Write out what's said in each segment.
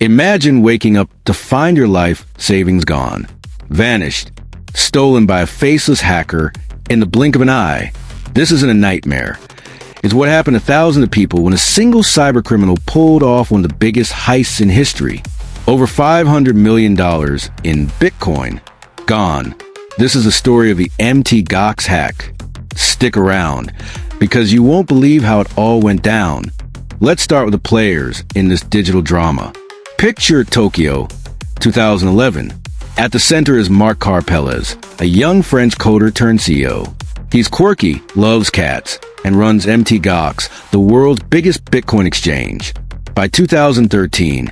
Imagine waking up to find your life savings gone, vanished, stolen by a faceless hacker in the blink of an eye. This isn't a nightmare. It's what happened to thousands of people when a single cybercriminal pulled off one of the biggest heists in history. Over $500 million in Bitcoin gone. This is the story of the Mt. Gox hack. Stick around, because you won't believe how it all went down. Let's start with the players in this digital drama. Picture Tokyo, 2011. At the center is Marc Carpelles, a young French coder turned CEO. He's quirky, loves cats, and runs Mt. Gox, the world's biggest Bitcoin exchange. By 2013,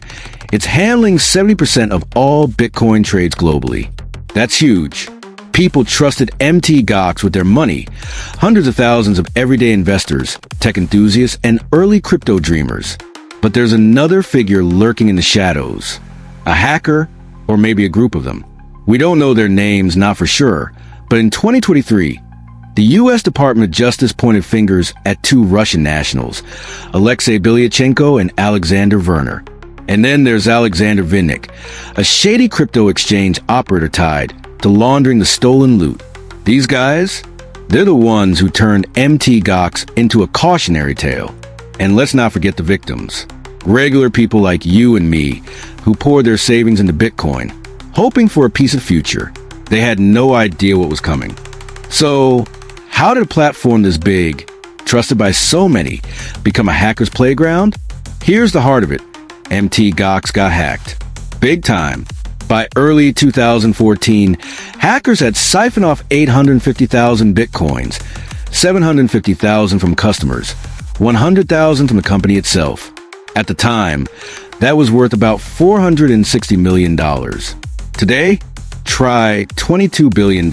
it's handling 70% of all Bitcoin trades globally. That's huge. People trusted Mt. Gox with their money. Hundreds of thousands of everyday investors, tech enthusiasts, and early crypto dreamers. But there's another figure lurking in the shadows. A hacker, or maybe a group of them. We don't know their names, not for sure. But in 2023, the U.S. Department of Justice pointed fingers at two Russian nationals, Alexei Bilyachenko and Alexander Verner. And then there's Alexander Vinnik, a shady crypto exchange operator tied to laundering the stolen loot. These guys, they're the ones who turned Mt. Gox into a cautionary tale. And let's not forget the victims. Regular people like you and me, who poured their savings into Bitcoin, hoping for a piece of future. They had no idea what was coming. So, how did a platform this big, trusted by so many, become a hacker's playground? Here's the heart of it. Mt. Gox got hacked. Big time. By early 2014, hackers had siphoned off 850,000 Bitcoins, 750,000 from customers, 100,000 from the company itself. At the time, that was worth about $460 million. Today, try $22 billion.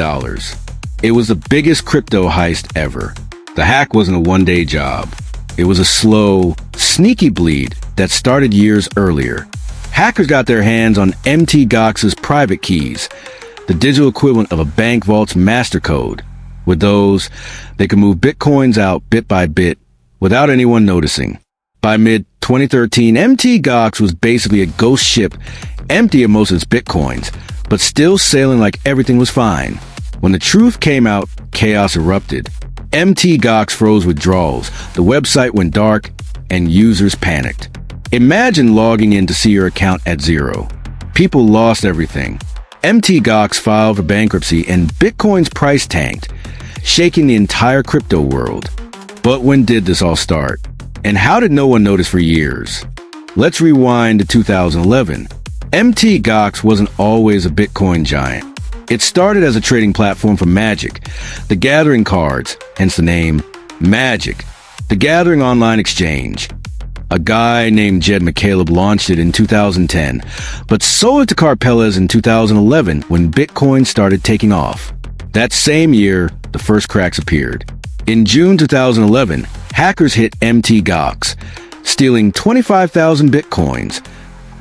It was the biggest crypto heist ever. The hack wasn't a one-day job. It was a slow, sneaky bleed that started years earlier. Hackers got their hands on Mt. Gox's private keys, the digital equivalent of a bank vault's master code. With those, they could move Bitcoins out bit by bit without anyone noticing. By mid-2013, Mt. Gox was basically a ghost ship, empty of most of its Bitcoins, but still sailing like everything was fine. When the truth came out, chaos erupted. Mt. Gox froze withdrawals, the website went dark, and users panicked. Imagine logging in to see your account at zero. People lost everything. Mt. Gox filed for bankruptcy and Bitcoin's price tanked, shaking the entire crypto world. But when did this all start? And how did no one notice for years? Let's rewind to 2011. Mt. Gox wasn't always a Bitcoin giant. It started as a trading platform for Magic, the gathering cards, hence the name Magic, the gathering online exchange. A guy named Jed McCaleb launched it in 2010, but sold it to Carpelles in 2011 when Bitcoin started taking off. That same year, the first cracks appeared. In June 2011, hackers hit Mt. Gox, stealing 25,000 Bitcoins,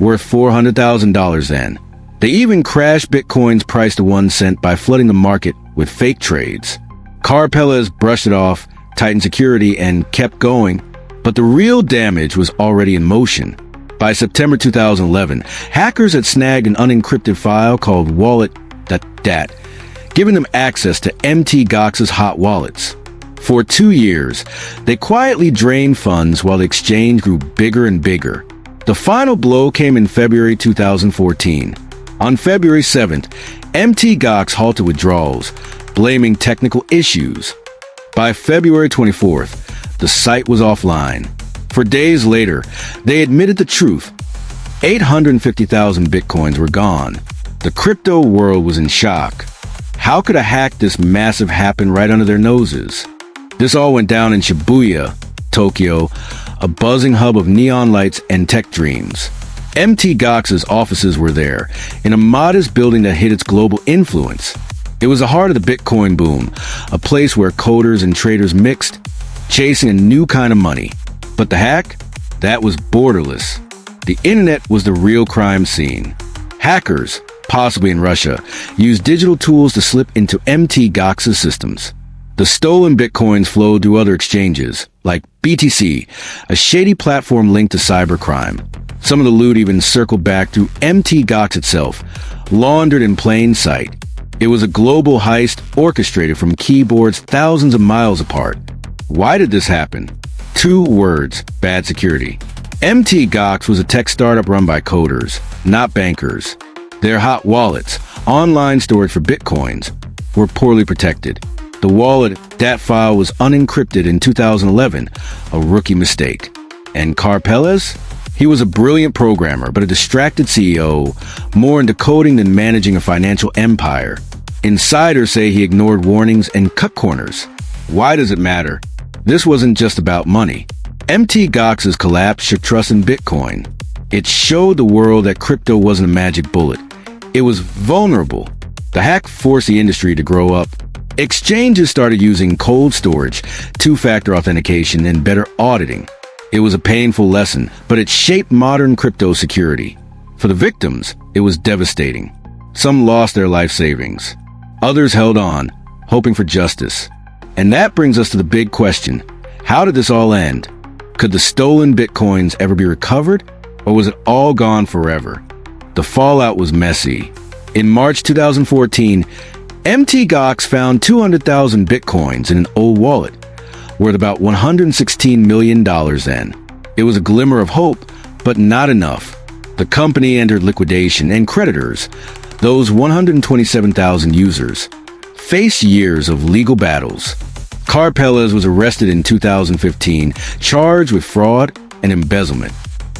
worth $400,000 then. They even crashed Bitcoin's price to 1 cent by flooding the market with fake trades. Carpelles brushed it off, tightened security, and kept going. But the real damage was already in motion. By September 2011, hackers had snagged an unencrypted file called wallet.dat, giving them access to Mt. Gox's hot wallets. For 2 years, they quietly drained funds while the exchange grew bigger and bigger. The final blow came in February 2014. On February 7th, Mt. Gox halted withdrawals, blaming technical issues. By February 24th, the site was offline. For days later, they admitted the truth. 850,000 Bitcoins were gone. The crypto world was in shock. How could a hack this massive happen right under their noses? This all went down in Shibuya, Tokyo, a buzzing hub of neon lights and tech dreams. Mt. Gox's offices were there, in a modest building that hid its global influence. It was the heart of the Bitcoin boom, a place where coders and traders mixed, chasing a new kind of money. But the hack? That was borderless. The internet was the real crime scene. Hackers, possibly in Russia, used digital tools to slip into Mt. Gox's systems. The stolen Bitcoins flowed through other exchanges, like BTC, a shady platform linked to Cybercrime. Some of the loot even circled back through Mt. Gox itself, laundered in plain sight. It was a global heist orchestrated from keyboards thousands of miles apart. Why did this happen? 2 words: bad security. Mt. Gox was a tech startup run by coders, not bankers. Their hot wallets, online storage for bitcoins, were poorly protected. The wallet, that file was unencrypted in 2011, a rookie mistake. And Karpelez? He was a brilliant programmer, but a distracted CEO, more into coding than managing a financial empire. Insiders say he ignored warnings and cut corners. Why does it matter? This wasn't just about money. Mt. Gox's collapse shook trust in Bitcoin. It showed the world that crypto wasn't a magic bullet. It was vulnerable. The hack forced the industry to grow up. Exchanges started using cold storage, 2-factor authentication, and better auditing. It was a painful lesson, but it shaped modern crypto security. For the victims, it was devastating. Some lost their life savings. Others held on, hoping for justice. And that brings us to the big question. How did this all end? Could the stolen bitcoins ever be recovered, or was it all gone forever? The fallout was messy. In March 2014, Mt. Gox found 200,000 bitcoins in an old wallet, worth about $116 million then. It was a glimmer of hope, but not enough. The company entered liquidation, and creditors, those 127,000 users, faced years of legal battles. Karpelez was arrested in 2015, charged with fraud and embezzlement.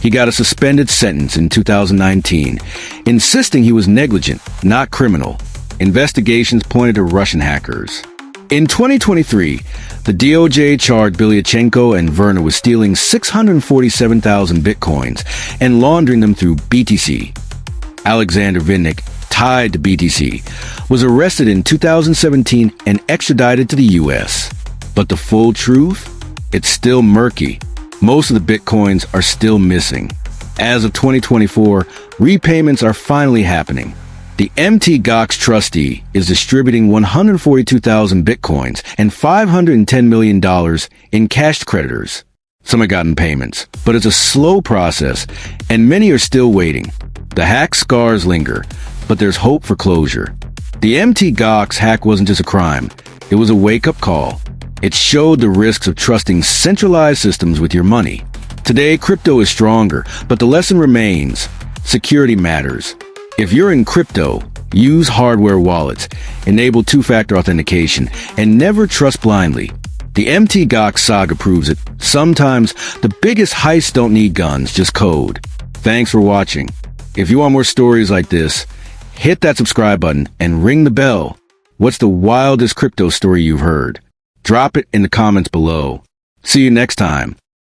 He got a suspended sentence in 2019, insisting he was negligent, not criminal. Investigations pointed to Russian hackers. In 2023, the DOJ charged Bilyachenko and Verna with stealing 647,000 bitcoins and laundering them through BTC. Alexander Vinnik, tied to BTC, was arrested in 2017 and extradited to the U.S. But the full truth? It's still murky. Most of the bitcoins are still missing. As of 2024, repayments are finally happening. The Mt. Gox trustee is distributing 142,000 bitcoins and $510 million in cash to creditors. Some have gotten payments, but it's a slow process, and many are still waiting. The hack scars linger, but there's hope for closure. The Mt. Gox hack wasn't just a crime. It was a wake-up call. It showed the risks of trusting centralized systems with your money. Today, crypto is stronger, but the lesson remains. Security matters. If you're in crypto, use hardware wallets, enable 2-factor authentication, and never trust blindly. The Mt. Gox saga proves it. Sometimes, the biggest heists don't need guns, just code. Thanks for watching. If you want more stories like this, hit that subscribe button and ring the bell. What's the wildest crypto story you've heard? Drop it in the comments below. See you next time.